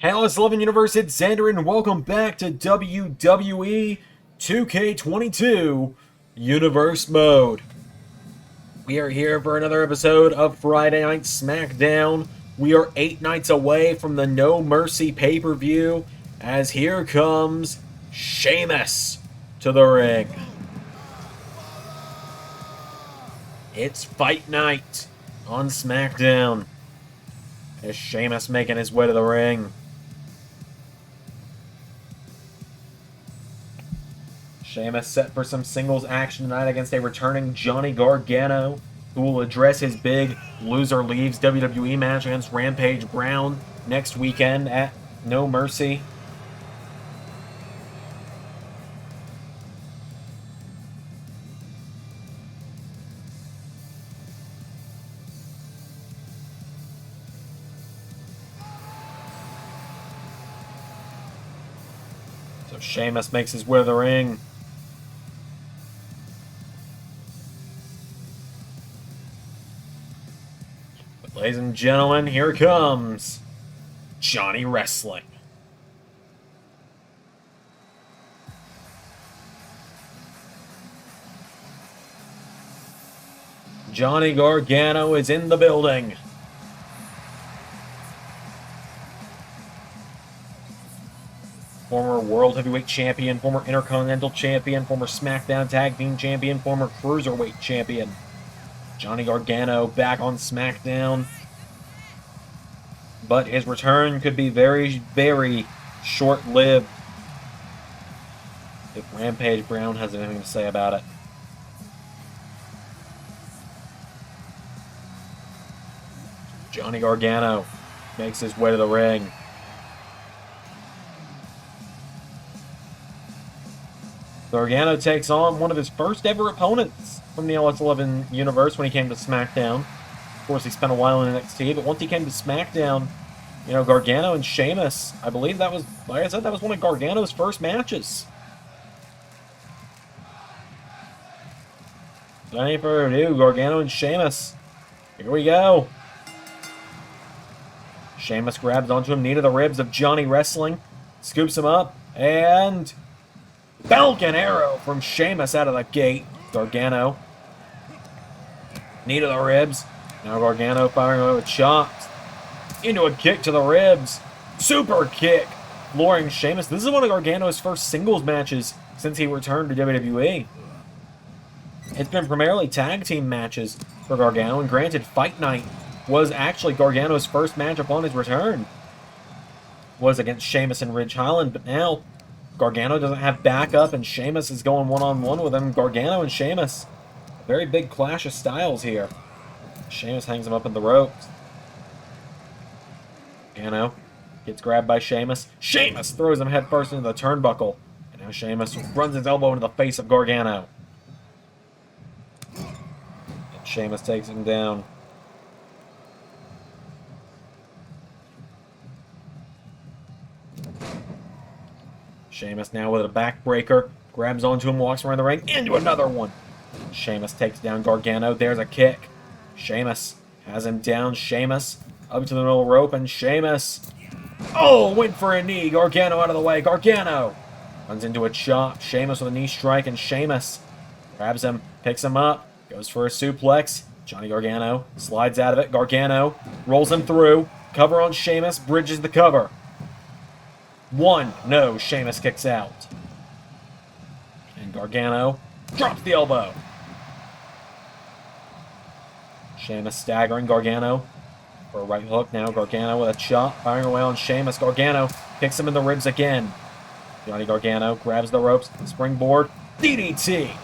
Hey, LS11 Universe, it's Xander, and welcome back to WWE 2K22 Universe Mode. We are here for another episode of Friday Night SmackDown. We are 8 nights away from the No Mercy pay-per-view, as here comes Sheamus to the ring. It's Fight Night on SmackDown, as Sheamus making his way to the ring. Sheamus set for some singles action tonight against a returning Johnny Gargano, who will address his big Loser Leaves WWE match against Rampage Brown next weekend at No Mercy. So Sheamus makes his way to the ring. Ladies and gentlemen, here comes Johnny Wrestling. Johnny Gargano is in the building. Former World Heavyweight Champion, former Intercontinental Champion, former SmackDown Tag Team Champion, former Cruiserweight Champion. Johnny Gargano back on SmackDown. But his return could be very, very short-lived if Rampage Brown has anything to say about it. Johnny Gargano makes his way to the ring. Gargano takes on one of his first ever opponents from the LS11 Universe when he came to SmackDown. Of course, he spent a while in NXT, but once he came to SmackDown, you know, Gargano and Sheamus, I believe that was, like I said, that was one of Gargano's first matches. Without any further ado, Gargano and Sheamus. Here we go. Sheamus grabs onto him, knee to the ribs of Johnny Wrestling, scoops him up, and Falcon Arrow from Sheamus out of the gate. Gargano, knee to the ribs. Now Gargano firing away with chops. Into a kick to the ribs. Super kick. Flooring Sheamus. This is one of Gargano's first singles matches since he returned to WWE. It's been primarily tag team matches for Gargano, and granted, Fight Night was actually Gargano's first match upon his return. Was against Sheamus and Ridge Holland, but now Gargano doesn't have backup, and Sheamus is going one-on-one with him. Gargano and Sheamus. A very big clash of styles here. Sheamus hangs him up in the ropes. Gargano gets grabbed by Sheamus. Sheamus throws him headfirst into the turnbuckle. And now Sheamus runs his elbow into the face of Gargano. And Sheamus takes him down. Sheamus now with a backbreaker. Grabs onto him, walks around the ring, into another one. Sheamus takes down Gargano. There's a kick. Sheamus has him down. Sheamus up to the middle rope, and Sheamus, oh, went for a knee. Gargano out of the way. Gargano runs into a chop. Sheamus with a knee strike, and Sheamus grabs him, picks him up, goes for a suplex. Johnny Gargano slides out of it. Gargano rolls him through. Cover on Sheamus, bridges the cover. One, no, Sheamus kicks out. And Gargano drops the elbow. Sheamus staggering Gargano for a right hook. Now Gargano with a chop, firing away on Sheamus. Gargano kicks him in the ribs again. Johnny Gargano grabs the ropes, springboard, DDT.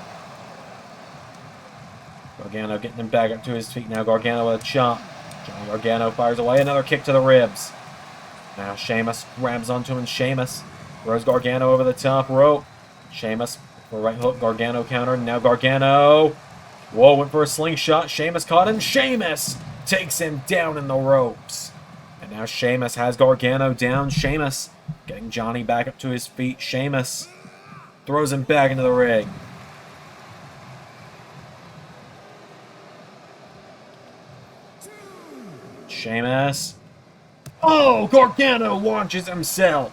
Gargano getting him back up to his feet. Now Gargano with a chop. Johnny Gargano fires away, another kick to the ribs. Now Sheamus grabs onto him, and Sheamus throws Gargano over the top rope. Sheamus for a right hook. Gargano countered. Now Gargano, whoa, went for a slingshot. Sheamus caught him. Sheamus takes him down in the ropes. And now Sheamus has Gargano down. Sheamus getting Johnny back up to his feet. Sheamus throws him back into the ring. Sheamus. Oh, Gargano launches himself.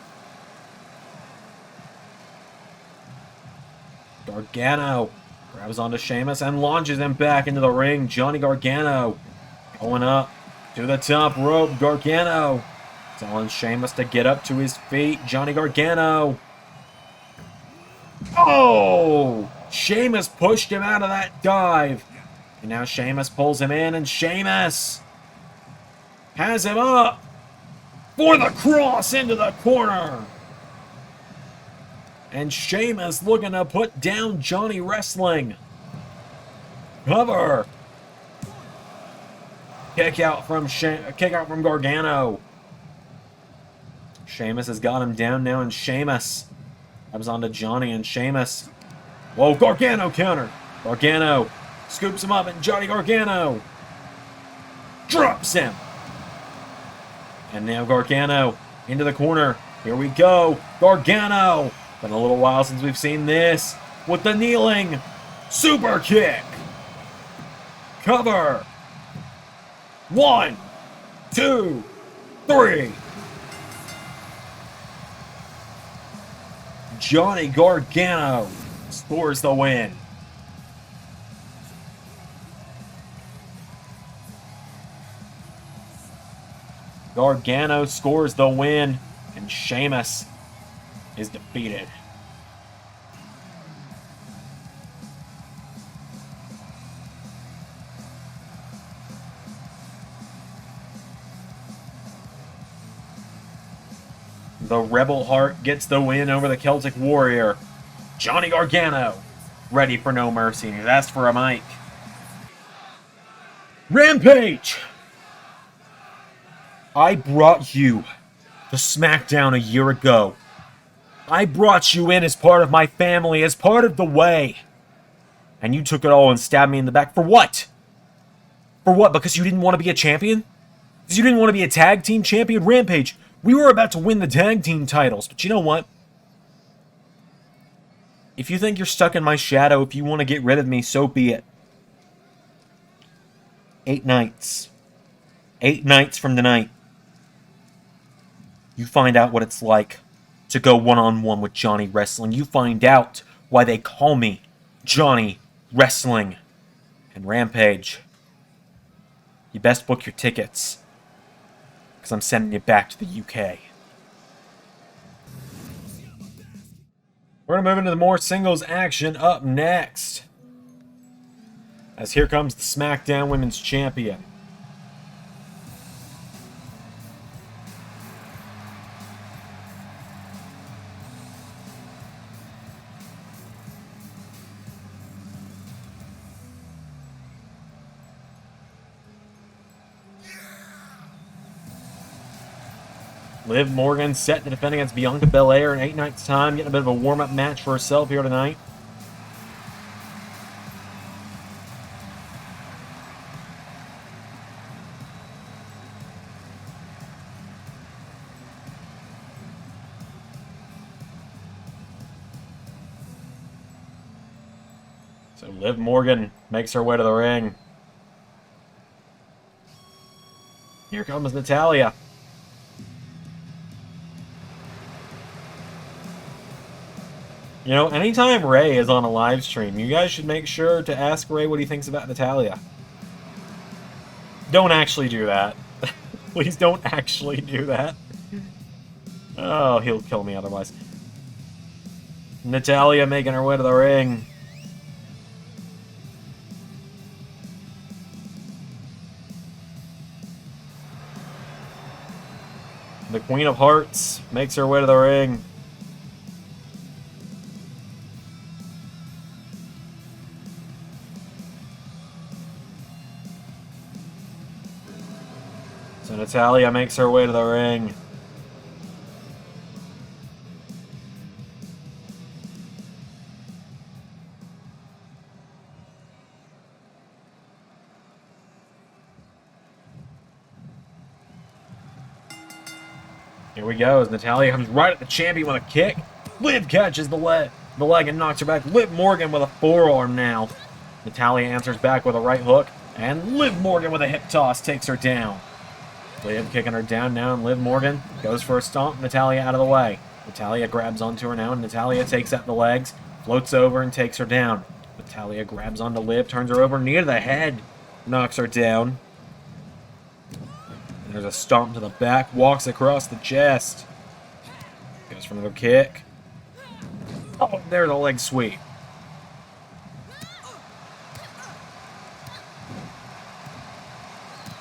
Gargano grabs onto Sheamus and launches him back into the ring. Johnny Gargano going up to the top rope. Gargano telling Sheamus to get up to his feet. Johnny Gargano. Oh! Sheamus pushed him out of that dive. And now Sheamus pulls him in, and Sheamus has him up for the cross into the corner. And Sheamus looking to put down Johnny Wrestling. Cover. Kick out from Gargano. Sheamus has got him down now, and Sheamus comes onto Johnny, and Sheamus. Whoa, Gargano counter. Gargano scoops him up, and Johnny Gargano drops him. And now Gargano into the corner. Here we go. Gargano. Been a little while since we've seen this. With the kneeling super kick. Cover. 1, 2, 3. Johnny Gargano scores the win. Gargano scores the win, and Sheamus is defeated. The Rebel Heart gets the win over the Celtic Warrior. Johnny Gargano, ready for no mercy. He's asked for a mic. Rampage! I brought you to SmackDown a year ago. I brought you in as part of my family, as part of the way. And you took it all and stabbed me in the back. For what? For what? Because you didn't want to be a champion? Because you didn't want to be a tag team champion? Rampage, we were about to win the tag team titles, but you know what? If you think you're stuck in my shadow, if you want to get rid of me, so be it. 8 nights. 8 nights from tonight. You find out what it's like to go one-on-one with Johnny Wrestling. You find out why they call me Johnny Wrestling. And Rampage, you best book your tickets, because I'm sending you back to the UK. We're going to move into the more singles action up next, as here comes the SmackDown Women's Champion. Liv Morgan set to defend against Bianca Belair in 8 nights' time, getting a bit of a warm-up match for herself here tonight. So Liv Morgan makes her way to the ring. Here comes Natalya. You know, anytime Ray is on a live stream, you guys should make sure to ask Ray what he thinks about Natalya. Don't actually do that. Please don't actually do that. Oh, he'll kill me otherwise. Natalya making her way to the ring. The Queen of Hearts makes her way to the ring. So Natalya makes her way to the ring. Here we go, as Natalya comes right at the champion with a kick. Liv catches the leg and knocks her back. Liv Morgan with a forearm now. Natalya answers back with a right hook, and Liv Morgan with a hip toss takes her down. Liv kicking her down now, and Liv Morgan goes for a stomp. Natalya out of the way. Natalya grabs onto her now, and Natalya takes out the legs, floats over and takes her down. Natalya grabs onto Liv, turns her over, knee to the head, knocks her down. And there's a stomp to the back, walks across the chest. Goes for another kick. Oh, there's a leg sweep.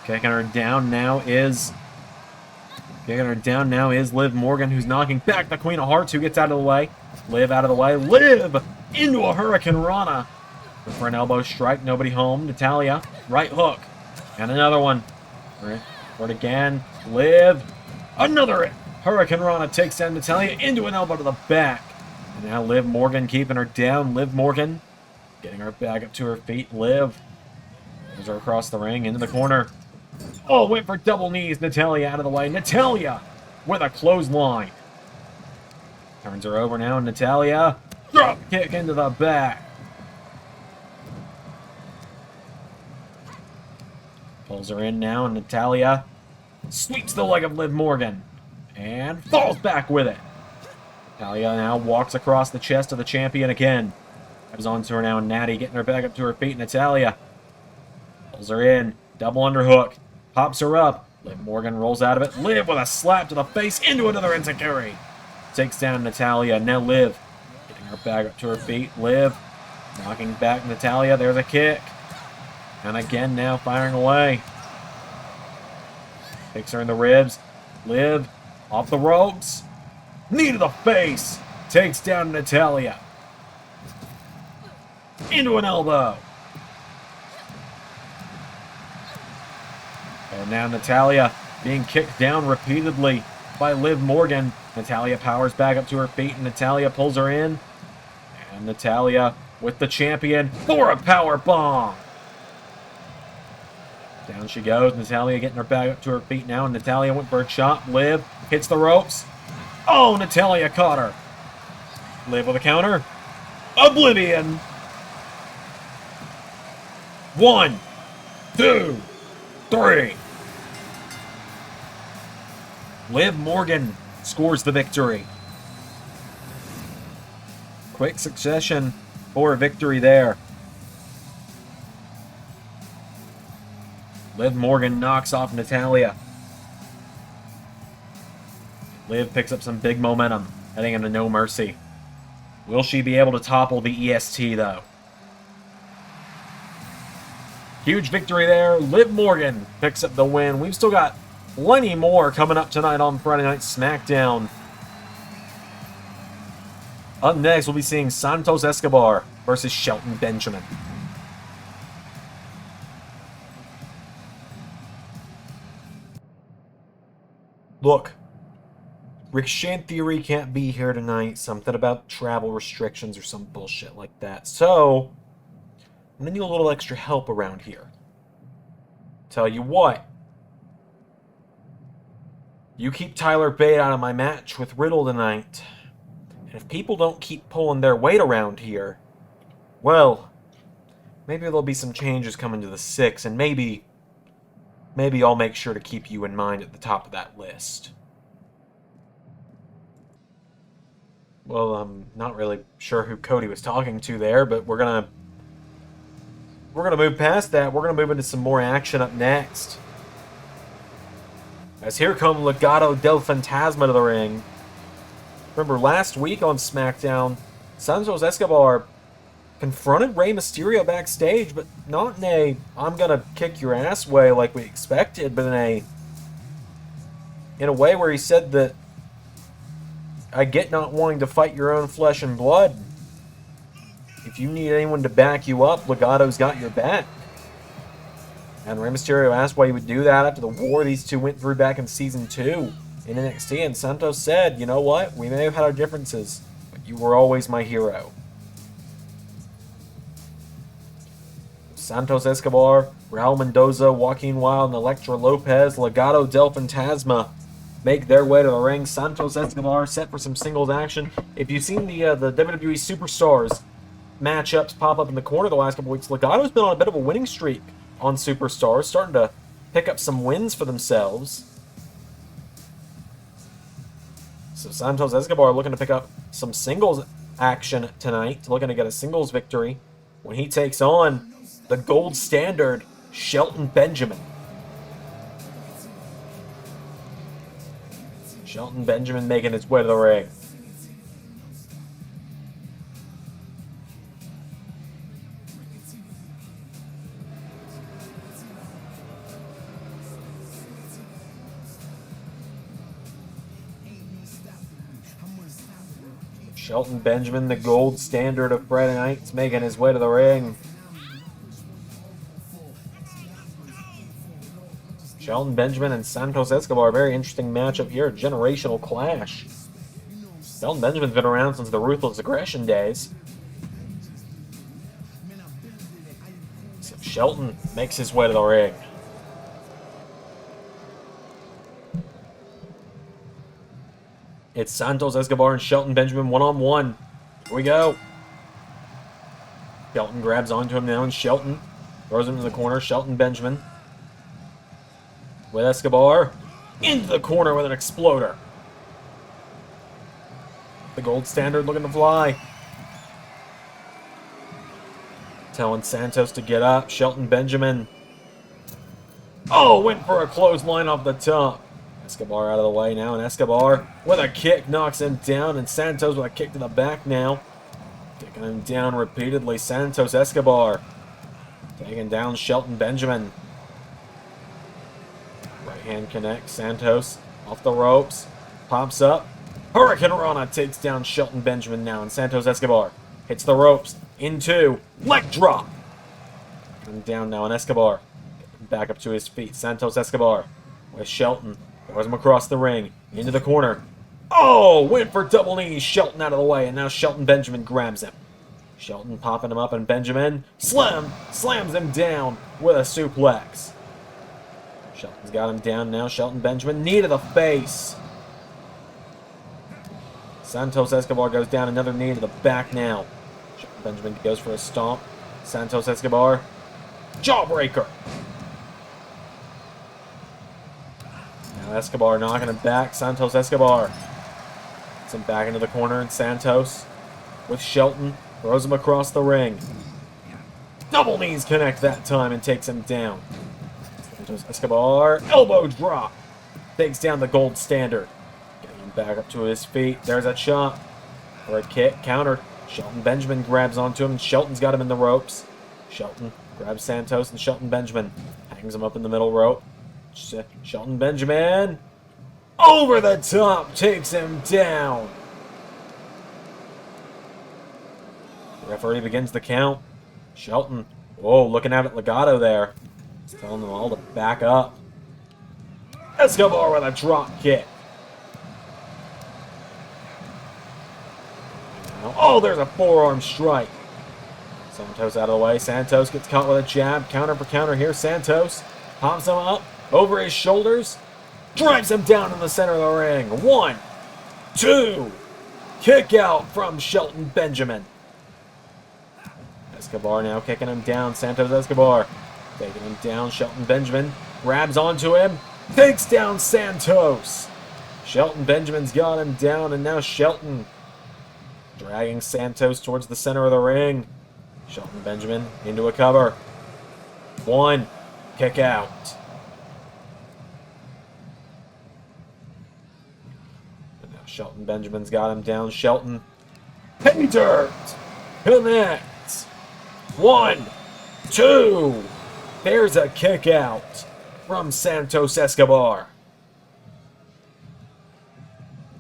Kicking her down now is Liv Morgan, who's knocking back the Queen of Hearts, who gets out of the way. Liv out of the way. Liv into a Hurricane Rana. For an elbow strike, nobody home. Natalya, right hook. And another one. For it again. Liv. Another Hurricane Rana takes down Natalya into an elbow to the back. And now Liv Morgan keeping her down. Liv Morgan getting her back up to her feet. Liv moves her across the ring into the corner. Oh, went for double knees. Natalya out of the way. Natalya with a clothesline. Turns her over now. Natalya. Drop kick into the back. Pulls her in now, and Natalya sweeps the leg of Liv Morgan. And falls back with it. Natalya now walks across the chest of the champion again. Comes on to her now, and Natty getting her back up to her feet. Natalya pulls her in. Double underhook. Pops her up. Liv Morgan rolls out of it. Liv with a slap to the face into another enziguri. Takes down Natalya. Now Liv getting her back up to her feet. Liv knocking back Natalya. There's a kick. And again now firing away. Kicks her in the ribs. Liv off the ropes. Knee to the face. Takes down Natalya. Into an elbow. And now Natalya being kicked down repeatedly by Liv Morgan. Natalya powers back up to her feet, and Natalya pulls her in. And Natalya with the champion for a power bomb. Down she goes. Natalya getting her back up to her feet now, and Natalya went for a chop. Liv hits the ropes. Oh, Natalya caught her. Liv with a counter. Oblivion. 1, 2, 3. Liv Morgan scores the victory. Quick succession for a victory there. Liv Morgan knocks off Natalya. Liv picks up some big momentum heading into No Mercy. Will she be able to topple the EST, though? Huge victory there. Liv Morgan picks up the win. We've still got plenty more coming up tonight on Friday Night SmackDown. Up next, we'll be seeing Santos Escobar versus Shelton Benjamin. Look, Rick Shan Theory can't be here tonight. Something about travel restrictions or some bullshit like that. So, I'm going to need a little extra help around here. Tell you what. You keep Tyler Bate out of my match with Riddle tonight. And if people don't keep pulling their weight around here, well, maybe there'll be some changes coming to the 6, and maybe I'll make sure to keep you in mind at the top of that list. Well, I'm not really sure who Cody was talking to there, but we're gonna move past that. We're gonna move into some more action up next. As here come Legado del Fantasma to the ring. Remember last week on SmackDown, Santos Escobar confronted Rey Mysterio backstage, but not in a I'm gonna kick your ass way like we expected, but in a way where he said that I get not wanting to fight your own flesh and blood. If you need anyone to back you up, Legado's got your back. And Rey Mysterio asked why he would do that after the war these two went through back in Season 2 in NXT, and Santos said, you know what, we may have had our differences, but you were always my hero. Santos Escobar, Raul Mendoza, Joaquin Wilde, and Elektra Lopez, Legado del Fantasma make their way to the ring. Santos Escobar set for some singles action. If you've seen the WWE Superstars matchups pop up in the corner the last couple weeks, Legado's been on a bit of a winning streak on Superstars, starting to pick up some wins for themselves. So Santos Escobar looking to pick up some singles action tonight. Looking to get a singles victory when he takes on the gold standard, Shelton Benjamin. Shelton Benjamin making his way to the ring. Shelton Benjamin, the gold standard of Friday nights, making his way to the ring. Shelton Benjamin and Santos Escobar, very interesting matchup here, a generational clash. Shelton Benjamin's been around since the Ruthless Aggression days. So Shelton makes his way to the ring. It's Santos Escobar and Shelton Benjamin one-on-one. Here we go. Shelton grabs onto him now, and Shelton throws him in the corner. Shelton Benjamin with Escobar into the corner with an exploder. The gold standard looking to fly. Telling Santos to get up. Shelton Benjamin. Oh, went for a clothesline off the top. Escobar out of the way now, and Escobar with a kick knocks him down, and Santos with a kick to the back now. Taking him down repeatedly. Santos Escobar taking down Shelton Benjamin. Right hand connects. Santos off the ropes. Pops up. Hurricane Rana takes down Shelton Benjamin now, and Santos Escobar hits the ropes into leg drop. And down now, and Escobar back up to his feet. Santos Escobar with Shelton. Throws him across the ring, into the corner. Oh, went for double knees. Shelton out of the way, and now Shelton Benjamin grabs him. Shelton popping him up, and Benjamin slams him down with a suplex. Shelton's got him down now. Shelton Benjamin, knee to the face. Santos Escobar goes down, another knee to the back now. Shelton Benjamin goes for a stomp. Santos Escobar, jawbreaker. Escobar knocking him back. Santos Escobar gets him back into the corner, and Santos with Shelton throws him across the ring. Double knees connect that time and takes him down. Santos Escobar, elbow drop, takes down the gold standard. Getting him back up to his feet. There's a chop for a kick, countered. Shelton Benjamin grabs onto him, and Shelton's got him in the ropes. Shelton grabs Santos, and Shelton Benjamin hangs him up in the middle rope. Shelton Benjamin over the top takes him down. The referee begins the count. Shelton, whoa, looking out at Legado there. He's telling them all to back up. Escobar with a drop kick. Oh, there's a forearm strike. Santos out of the way. Santos gets caught with a jab. Counter for counter here. Santos pops him up over his shoulders, drives him down in the center of the ring. 1, 2, kick out from Shelton Benjamin. Escobar now kicking him down. Santos Escobar taking him down. Shelton Benjamin grabs onto him, takes down Santos. Shelton Benjamin's got him down, and now Shelton dragging Santos towards the center of the ring. Shelton Benjamin into a cover. 1, kick out. Shelton Benjamin's got him down. Shelton, pay dirt, connects. 1, 2. There's a kick out from Santos Escobar.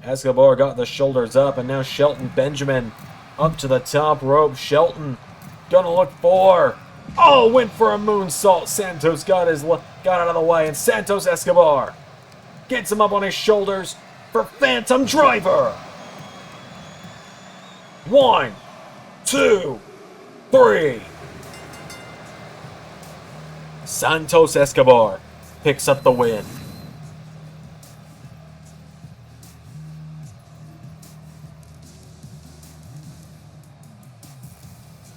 Escobar got the shoulders up, and now Shelton Benjamin up to the top rope. Shelton gonna look for. Oh, went for a moonsault. Santos got out of the way, and Santos Escobar gets him up on his shoulders for Phantom Driver. 1, 2, 3. Santos Escobar picks up the win.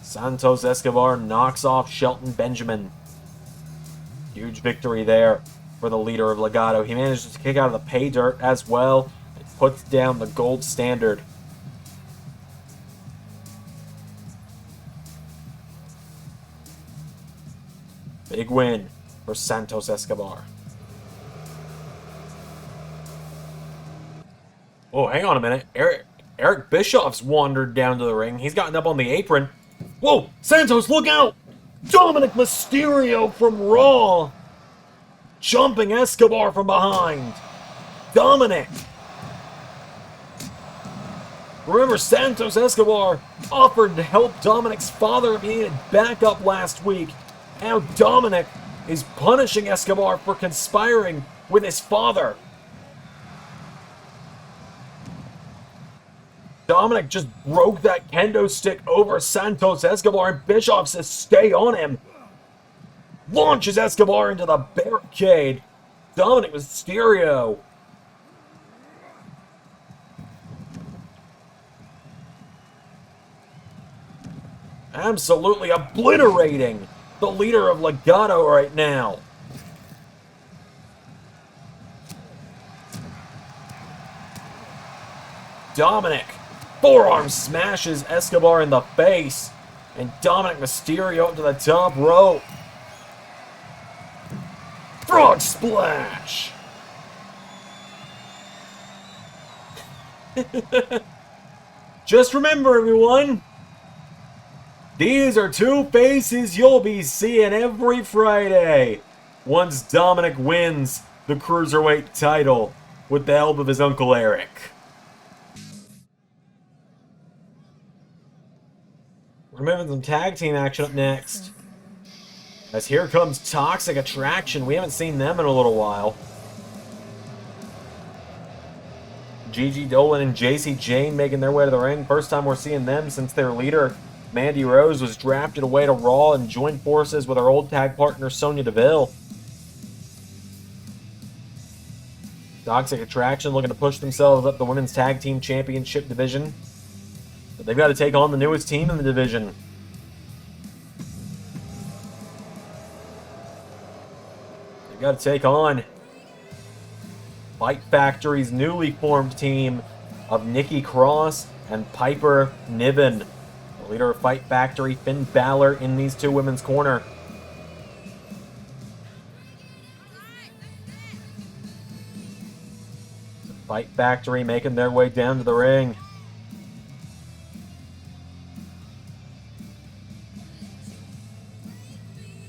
Santos Escobar knocks off Shelton Benjamin. Huge victory there for the leader of Legado. He manages to kick out of the pay dirt as well. puts down the gold standard. Big win for Santos Escobar. Oh, hang on a minute. Eric Bischoff's wandered down to the ring. He's gotten up on the apron. Whoa! Santos, look out! Dominic Mysterio from Raw! Jumping Escobar from behind. Dominic! Remember, Santos Escobar offered to help Dominic's father if he needed backup last week. Now Dominic is punishing Escobar for conspiring with his father. Dominic just broke that kendo stick over Santos Escobar, and Bischoff says stay on him. Launches Escobar into the barricade. Dominic Mysterio. Absolutely obliterating the leader of Legado right now. Dominic forearm smashes Escobar in the face, and Dominic Mysterio up to the top rope. Frog splash! Just remember, everyone, these are two faces you'll be seeing every Friday once Dominic wins the Cruiserweight title with the help of his Uncle Eric. We're moving some tag team action up next. As here comes Toxic Attraction. We haven't seen them in a little while. Gigi Dolan and JC Jane making their way to the ring. First time we're seeing them since their leader, Mandy Rose, was drafted away to Raw and joined forces with our old tag partner, Sonya Deville. Toxic Attraction looking to push themselves up the Women's Tag Team Championship division. But they've got to take on the newest team in the division. They've got to take on Fight Factory's newly formed team of Nikki Cross and Piper Niven. The leader of Fight Factory, Finn Balor, in these two women's corner. Fight Factory making their way down to the ring.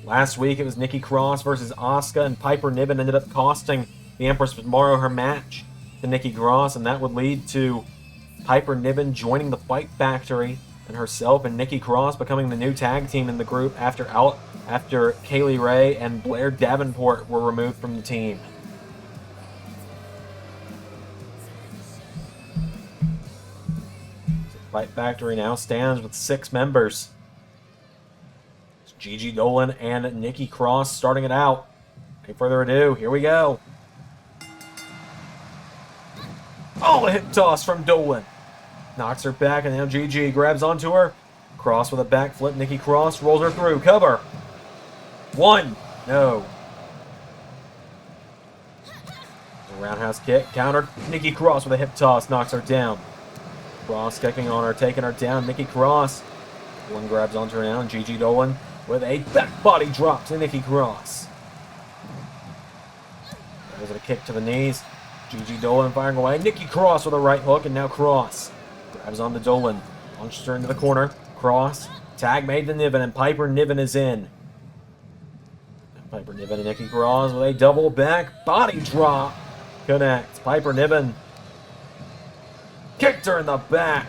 Last week it was Nikki Cross versus Asuka, and Piper Niven ended up costing the Empress tomorrow her match to Nikki Cross, and that would lead to Piper Niven joining the Fight Factory, and herself and Nikki Cross becoming the new tag team in the group after Kaylee Ray and Blair Davenport were removed from the team. So Fight Factory now stands with 6 members. Gigi Dolan and Nikki Cross starting it out. Any further ado, here we go. Oh, a hip toss from Dolan. Knocks her back, and now Gigi grabs onto her. Cross with a backflip. Nikki Cross rolls her through. Cover. 1. No. A roundhouse kick. Countered. Nikki Cross with a hip toss. Knocks her down. Cross kicking on her, taking her down. Nikki Cross. One grabs onto her now, and Gigi Dolan with a back body drop to Nikki Cross. There's a kick to the knees. Gigi Dolan firing away. Nikki Cross with a right hook, and now Cross grabs onto Dolan. Launches her into the corner. Cross. Tag made to Niven, and Piper Niven is in. Now Piper Niven and Nikki Cross with a double back body drop. Connects. Piper Niven kicked her in the back.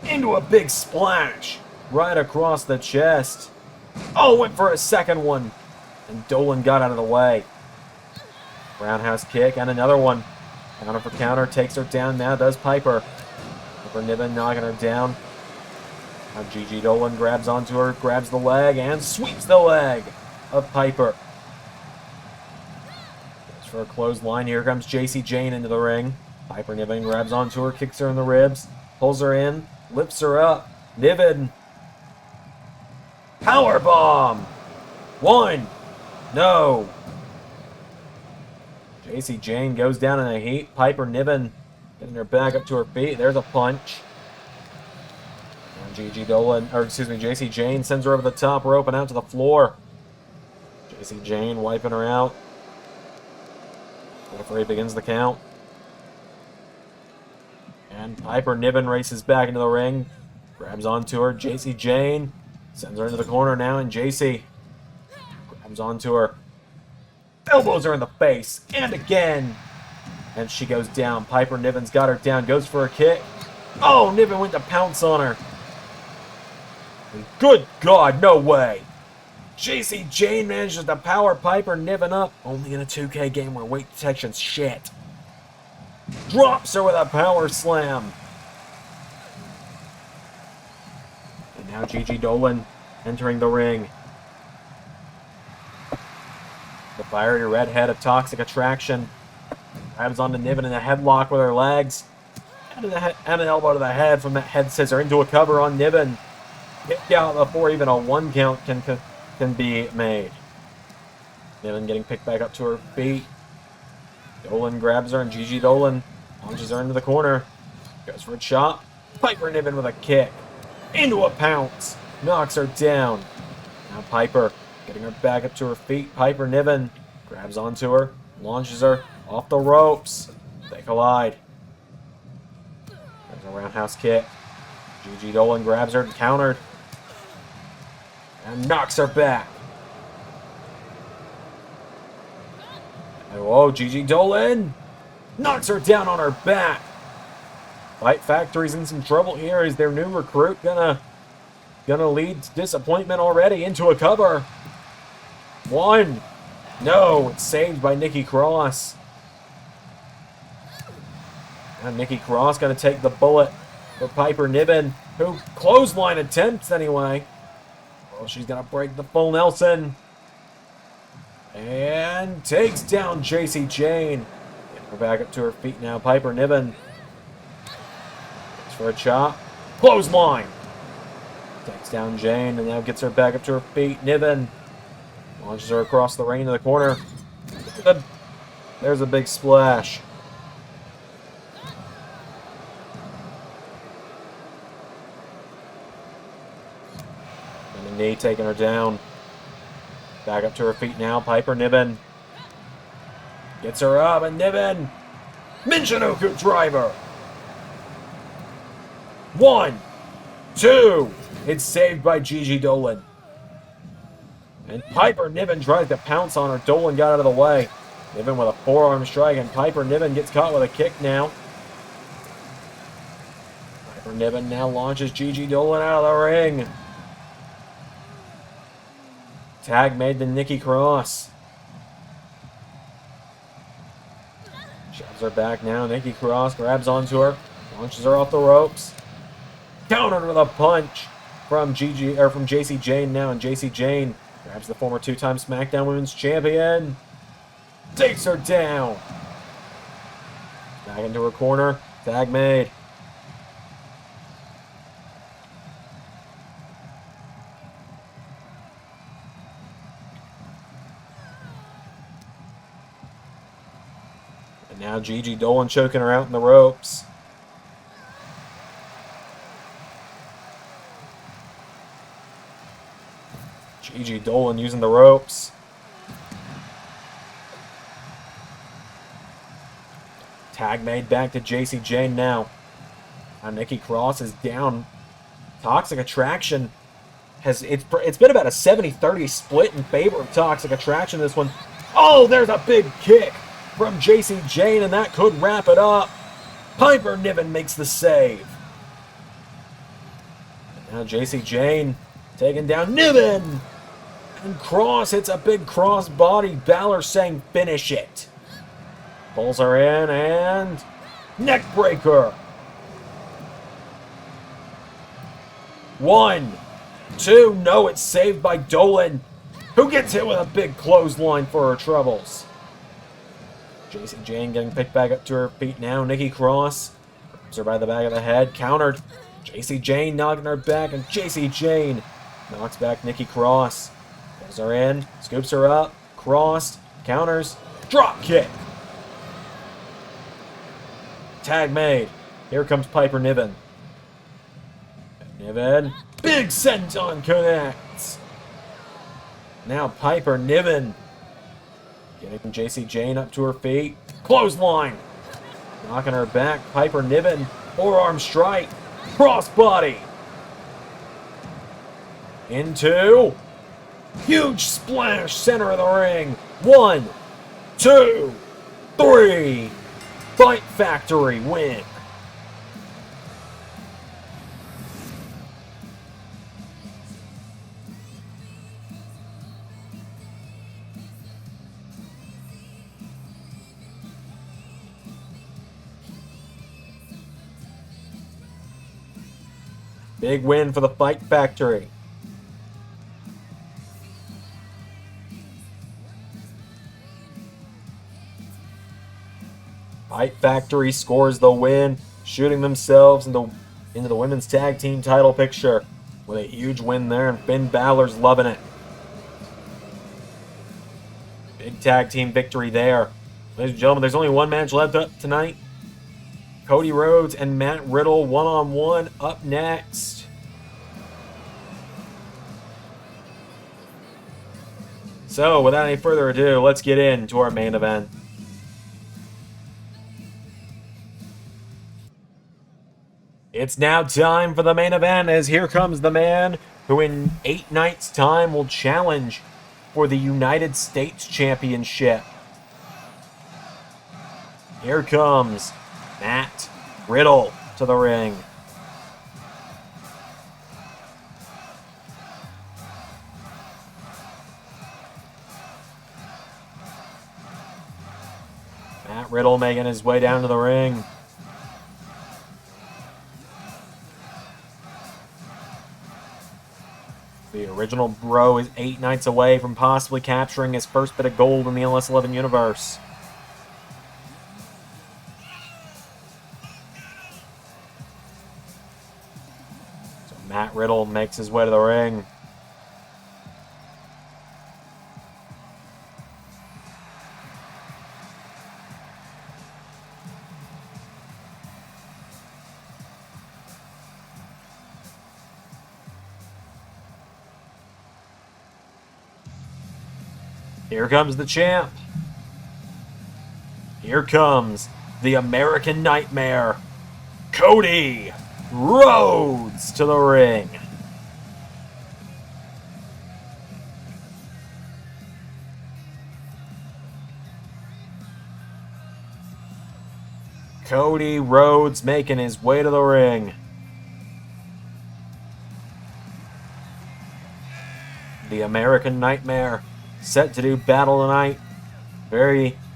Into a big splash. Right across the chest. Oh, went for a second one. And Dolan got out of the way. Roundhouse kick and another one. Counter for counter. Takes her down now. Does Piper. Piper Niven knocking her down. Now Gigi Dolan grabs onto her. Grabs the leg and sweeps the leg of Piper. Goes for a clothesline. Here comes JC Jane into the ring. Piper Niven grabs onto her. Kicks her in the ribs. Pulls her in. Lifts her up. Niven. Powerbomb. 1. No. JC Jane goes down in a heat. Piper Niven getting her back up to her feet. There's a punch. And JC Jane sends her over the top rope and out to the floor. JC Jane wiping her out. Referee begins the count. And Piper Niven races back into the ring. Grabs onto her. JC Jane sends her into the corner now, and JC grabs onto her. Elbows her in the face. And again. And she goes down. Piper Niven's got her down. Goes for a kick. Oh, Niven went to pounce on her. Good God, no way. JC Jane manages to power Piper Niven up. Only in a 2K game where weight detection's shit. Drops her with a power slam. And now Gigi Dolan entering the ring. The fiery redhead of Toxic Attraction grabs onto Niven in a headlock with her legs. And an elbow to the head from that head scissor into a cover on Niven. Kick out before even a 1 count can be made. Niven getting picked back up to her feet. Dolan grabs her and Gigi Dolan launches her into the corner. Goes for a chop. Piper Niven with a kick. Into a pounce. Knocks her down. Now Piper getting her back up to her feet. Piper Niven grabs onto her. Launches her off the ropes. They collide. There's a roundhouse kick. Gigi Dolan grabs her and countered. And knocks her back. Oh, Gigi Dolan knocks her down on her back. Fight Factory's in some trouble here. Is their new recruit gonna lead to disappointment already into a cover? 1. No, it's saved by Nikki Cross. And Nikki Cross gonna take the bullet for Piper Niven, who clothesline attempts anyway. Well, she's gonna break the full Nelson. And takes down JC Jane. Getting her back up to her feet now. Piper Niven. Goes for a chop. Clothesline. Takes down Jane and now gets her back up to her feet. Niven launches her across the ring into the corner. There's a big splash. And a knee taking her down. Back up to her feet now. Piper Niven gets her up, and Niven Michinoku driver. 1, 2. It's saved by Gigi Dolan. And Piper Niven tries to pounce on her. Dolan got out of the way. Niven with a forearm strike, and Piper Niven gets caught with a kick now. Piper Niven now launches Gigi Dolan out of the ring. Tag made to Nikki Cross. Shoves her back now. Nikki Cross grabs onto her. Launches her off the ropes. Countered with a punch from JC Jane now. And JC Jane grabs the former 2-time SmackDown Women's Champion. Takes her down. Back into her corner. Tag made. And now Gigi Dolan choking her out in the ropes. Gigi Dolan using the ropes. Tag made back to JC Jane now. Now Nikki Cross is down. Toxic Attraction it's been about a 70-30 split in favor of Toxic Attraction this one. Oh, there's a big kick from JC Jane, and that could wrap it up. Piper Niven makes the save. Now JC Jane taking down Niven. And Cross hits a big cross body. Balor saying finish it. Pulls her in and neck breaker. 1, 2, no, it's saved by Dolan, who gets hit with a big clothesline for her troubles. JC Jane getting picked back up to her feet now. Nikki Cross grabs her by the back of the head, countered. JC Jane knocking her back, and JC Jane knocks back Nikki Cross. Pulls her in, scoops her up, crossed, counters, drop kick. Tag made. Here comes Piper Niven. Niven. Big senton connects. Now Piper Niven. Getting JC Jane up to her feet. Clothesline. Knocking her back. Piper Niven. Forearm strike. Crossbody. Into. Huge splash. Center of the ring. 1, 2, 3. Fight Factory win. Big win for the Fight Factory. Fight Factory scores the win, shooting themselves into the women's tag team title picture with a huge win there, and Finn Balor's loving it. Big tag team victory there. Ladies and gentlemen, there's only one match left up tonight. Cody Rhodes and Matt Riddle one-on-one up next. So, without any further ado, let's get into our main event. It's now time for the main event, as here comes the man who in 8 nights' time will challenge for the United States Championship. Here comes Matt Riddle to the ring. Matt Riddle making his way down to the ring. The original bro is 8 nights away from possibly capturing his first bit of gold in the LS11 Universe. So Matt Riddle makes his way to the ring. Here comes the champ. Here comes the American Nightmare, Cody Rhodes, to the ring. Cody Rhodes making his way to the ring. The American Nightmare set to do battle tonight.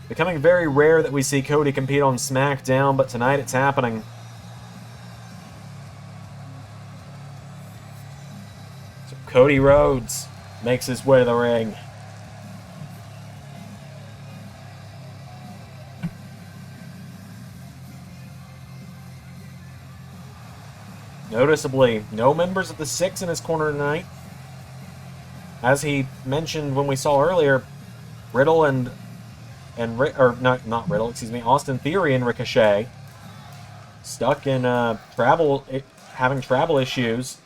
Becoming very rare that we see Cody compete on SmackDown, but tonight it's happening. So Cody Rhodes makes his way to the ring. Noticeably, no members of the Six in his corner tonight. As he mentioned when we saw earlier, Riddle Austin Theory and Ricochet stuck in having travel issues.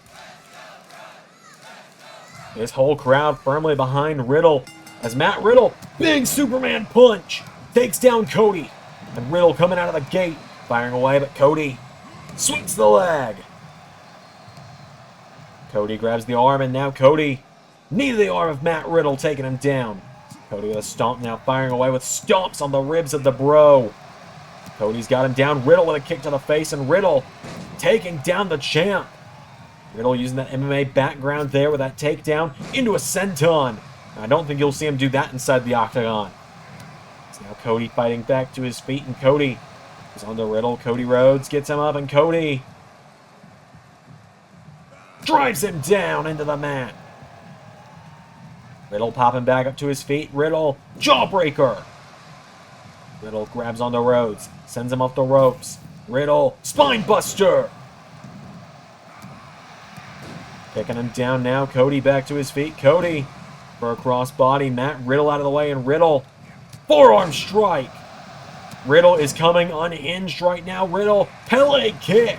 This whole crowd firmly behind Riddle as Matt Riddle, big Superman punch, takes down Cody. And Riddle coming out of the gate, firing away, but Cody sweeps the leg. Cody grabs the arm, and now Cody, knee to the arm of Matt Riddle, taking him down. Cody with a stomp now, firing away with stomps on the ribs of the bro. Cody's got him down. Riddle with a kick to the face, and Riddle taking down the champ. Riddle using that MMA background there with that takedown into a senton. I don't think you'll see him do that inside the octagon. It's now Cody fighting back to his feet, and Cody is on to Riddle. Cody Rhodes gets him up, and Cody drives him down into the mat. Riddle popping back up to his feet. Riddle, jawbreaker. Riddle grabs onto Rhodes, sends him off the ropes. Riddle, spine buster. Kicking him down now. Cody back to his feet. Cody for a crossbody. Matt Riddle out of the way, and Riddle, forearm strike. Riddle is coming unhinged right now. Riddle, Pele kick.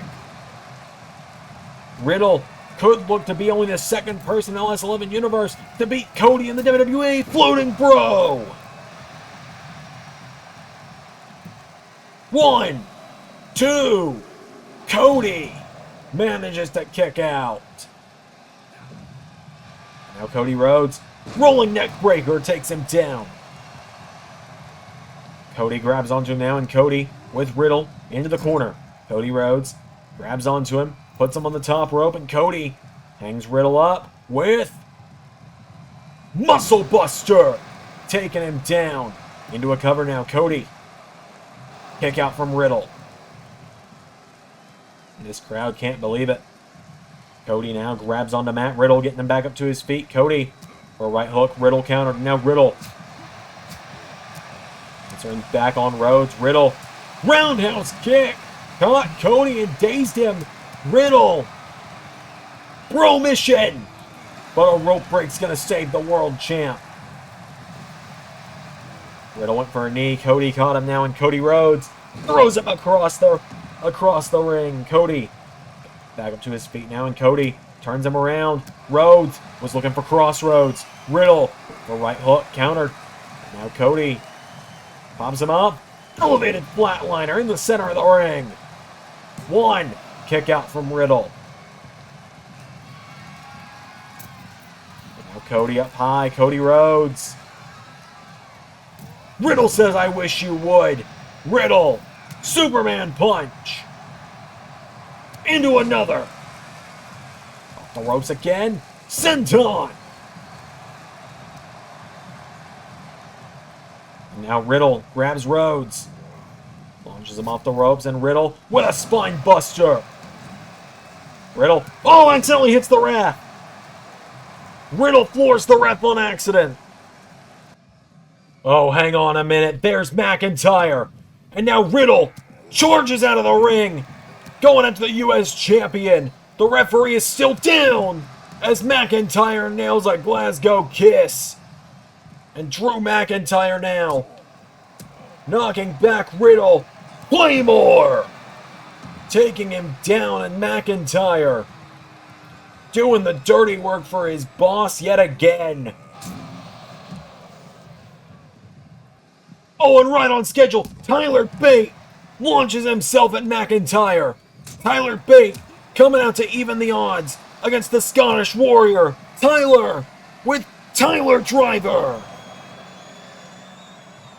Riddle could look to be only the second person in LS11 Universe to beat Cody in the WWE Floating Bro. 1, 2. Cody manages to kick out. Now Cody Rhodes, rolling neck breaker, takes him down. Cody grabs onto him now, and Cody with Riddle into the corner. Cody Rhodes grabs onto him, puts him on the top rope, and Cody hangs Riddle up with Muscle Buster, taking him down into a cover now. Cody, kick out from Riddle. This crowd can't believe it. Cody now grabs onto Matt Riddle, getting him back up to his feet. Cody for a right hook. Riddle countered. Now Riddle answering back on Rhodes. Riddle, roundhouse kick. Caught Cody and dazed him. Riddle, bro mission. But a rope break's going to save the world champ. Riddle went for a knee. Cody caught him now, and Cody Rhodes throws him across the ring. Cody back up to his feet now, and Cody turns him around. Rhodes was looking for crossroads. Riddle, the right hook, countered. Now Cody pops him up. Elevated flatliner in the center of the ring. 1, kick out from Riddle. Now Cody up high. Cody Rhodes. Riddle says, I wish you would. Riddle, Superman punch. Into another. Off the ropes again. Senton. Now Riddle grabs Rhodes. Launches him off the ropes, and Riddle with a spine buster. Riddle, oh, accidentally hits the ref. Riddle floors the ref on accident. Oh, hang on a minute. There's McIntyre. And now Riddle charges out of the ring, going after the U.S. champion. The referee is still down as McIntyre nails a Glasgow kiss. And Drew McIntyre now knocking back Riddle. Claymore taking him down, and McIntyre doing the dirty work for his boss yet again. Oh, and right on schedule, Tyler Bate launches himself at McIntyre. Tyler Bate coming out to even the odds against the Scottish Warrior. Tyler with Tyler Driver.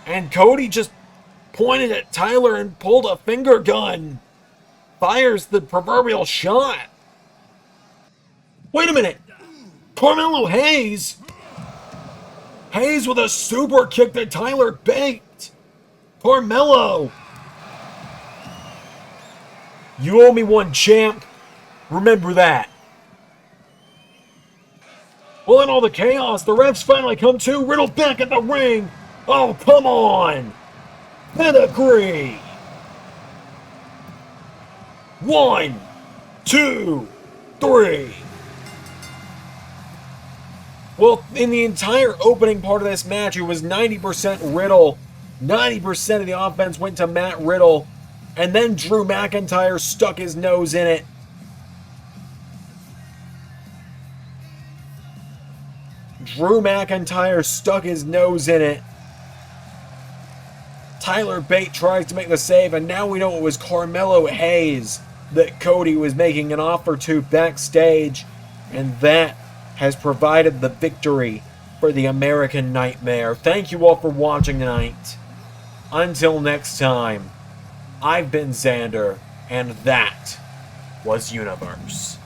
And Cody just pointed at Tyler and pulled a finger gun. Fires the proverbial shot. Wait a minute. Carmelo Hayes. Hayes with a super kick that Tyler Bate. Carmelo. You owe me one, champ. Remember that. Well, in all the chaos, the refs finally come to. Riddle back at the ring. Oh, come on. Pedigree. 1, 2, 3. Well, in the entire opening part of this match, it was 90% Riddle. 90% of the offense went to Matt Riddle. And then Drew McIntyre stuck his nose in it. Drew McIntyre stuck his nose in it. Tyler Bate tries to make the save, and now we know it was Carmelo Hayes that Cody was making an offer to backstage. And that has provided the victory for the American Nightmare. Thank you all for watching tonight. Until next time, I've been Xander, and that was Universe.